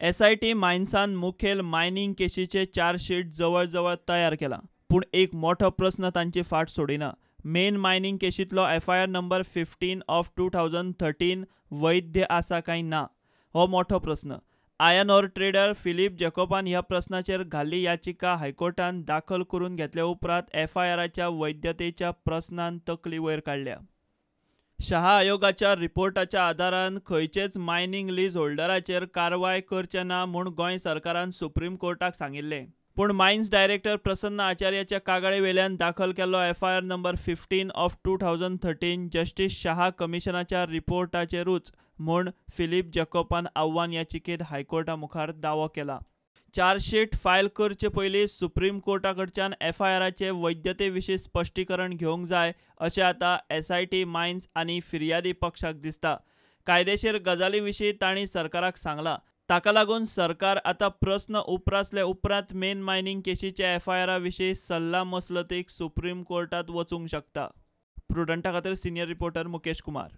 एस.आय.टी. मायन्सान मुखेल mining केशीचे chargesheet जवळजवळ तयार केला, पूण एक मोठो प्रस्न तांची फाट सोडिना. मेन मायनिंग केशींतलो एफ.आय.आर. नंबर 15 ऑफ 2013 वैध आसा काय ना, हो मोठो प्रस्न. आयर्न ओर ट्रेडर फिलीप जॅकोबान ह्या प्रस्नाचेर घाल्ली याचिका हायकोर्टान दाखल करून घेतल्या उपरांत एफ.आय.आर.च्या वैधतेच्या प्रस्नान तकली वयर काडल्या. शहा आयोगाच्या रिपोर्टाच्या आदारान खंयचेच मायनिंग लीज होल्डराचेर कारवाय करचे ना म्हूण गोंय सरकारान सुप्रीम कोर्टाक सांगिल्लें. पूण मायन्स डायरेक्टर प्रसन्न आचार्याच्या कागाळी वेल्यान दाखल केल्लो एफ.आय.आर. नंबर 15 ऑफ 2013 जस्टीस शहा कमिशनाच्या रिपोर्टाचेरूच म्हूण फिलीप जॅकोबान आव्हान याचिकेत हायकोर्टा मुखार दावो केला. चार्जशीट फायल करचे पयलीं सुप्रीम कोर्टा कडच्यान एफ.आय.आर.चे वैधते विशीं स्पश्टीकरण घेवंक जाय अशें आतां एस.आय.टी. मायन्स आनी फिर्यादी पक्षाक दिसता. कायदेशीर गजाली विशीं तांणी सरकाराक सांगलां. ताका लागून सरकार आतां प्रस्न उप्रासले उपरांत मेन मायनिंग केशीच्या एफ.आय.आर. विशीं सल्ला मसलतीक सुप्रीम कोर्टात वचूंक शकता. प्रुडंटा खातीर सिनियर रिपोर्टर मुकेश कुमार.